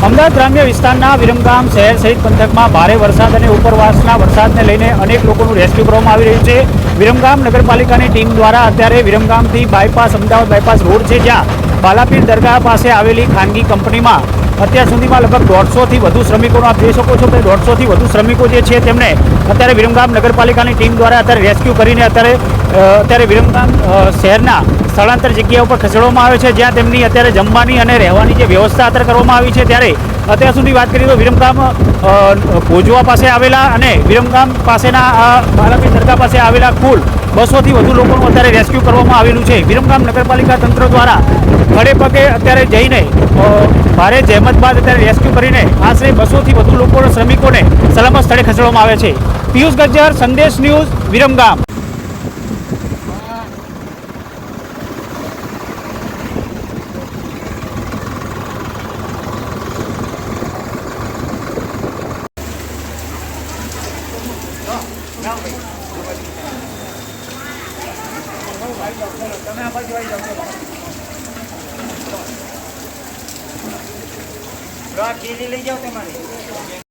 અમદાવાદ ગ્રામ્ય વિસ્તારના વિરમગામ શહેર સહિત પંથકમાં ભારે વરસાદ અને ઉપરવાસના વરસાદને લઈને અનેક લોકોનું રેસ્ક્યુ કરવામાં આવી રહ્યું છે। વિરમગામ નગરપાલિકાની ટીમ દ્વારા અત્યારે વિરમગામથી બાયપાસ અમદાવાદ બાયપાસ રોડ છે, જ્યાં બાલાપીર દરગાહ પાસે આવેલી ખાનગી કંપનીમાં અત્યાર સુધીમાં લગભગ 150થી વધુ શ્રમિકોનો આપ જોઈ શકો છો કે 150થી વધુ શ્રમિકો જે છે તેમને અત્યારે વિરમગામ નગરપાલિકાની ટીમ દ્વારા અત્યારે રેસ્ક્યુ કરીને અત્યારે વિરમગામ શહેરના સ્થળાંતર જગ્યા ઉપર ખસેડવામાં આવે છે, જ્યાં તેમની અત્યારે જમવાની અને રહેવાની જે વ્યવસ્થા અત્યારે કરવામાં આવી છે। ત્યારે અત્યાર સુધી વાત કરીએ તો વિરમગામ ભોજવા પાસે આવેલા અને વિરમગામ પાસેના બાલાપીર દરગાહ પાસે આવેલા કુલ 200થી વધુ લોકોનું અત્યારે રેસ્ક્યુ કરવામાં આવેલું છે। વિરમગામ નગરપાલિકા તંત્ર દ્વારા ખડે પગે અત્યારે જઈને ભારે જહેમત બાદ અત્યારે રેસ્ક્યુ કરીને આશરે 200થી વધુ લોકો શ્રમિકોને સલામત સ્થળે ખસેડવામાં આવે છે। પિયુષ ગજ્જર, સંદેશ ન્યૂઝ, વિરમગામ। તમે આ બાજુ આવી જાઓ, લઈ જાઓ તમારે।